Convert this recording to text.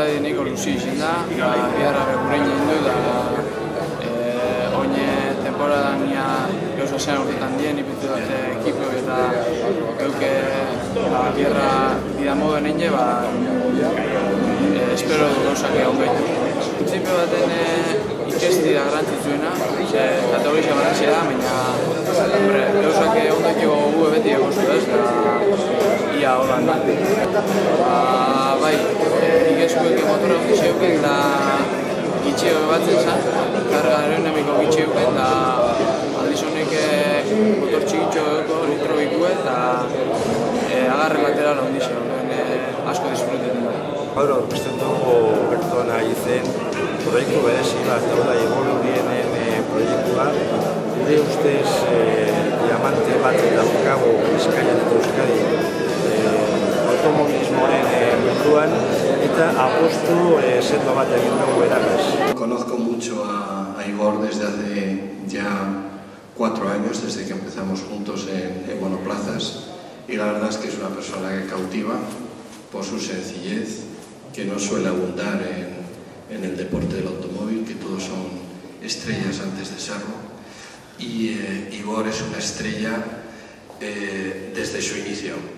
temporada nahiko luzi izan da, biharra gurein du da oine temporadan ia gauza zen urtetan dien, ipitu dut ekipo eta geuke biharra bidamoden ene, espero du gauzak egon gaitu. Printzipio baten ikesti da garrantzitsuena, kategorizia banazia da, baina gauzak egon gaitu gu beti egozu ez, eta ia holan da. Bai, ikeskuek motora hundi zeuken eta gitxio batzen zen, karga aerodinamiko gitxio euken eta aldiz honek motor txikitxo duko litro bikue eta agarre lateral hundi zeuken asko disfrutetan da. Gaur aurkezten dugu berton ari zen proiektu berezi bat, da Igor Urienen proiektua. Gure ustez diamante bat daukagu Bizkaian eta Euskadi automobilismoaren munduan eta apostu sendo bat egin dugu beraz. Conozco mucho a Igor desde hace ya 4 años, desde que empezamos juntos en monoplazas, y la verdad es que es una persona que cautiva por su sencillez, que no suele abundar en el deporte del automóvil, que todos son estrellas antes de serlo, y Igor es una estrella desde su inicio.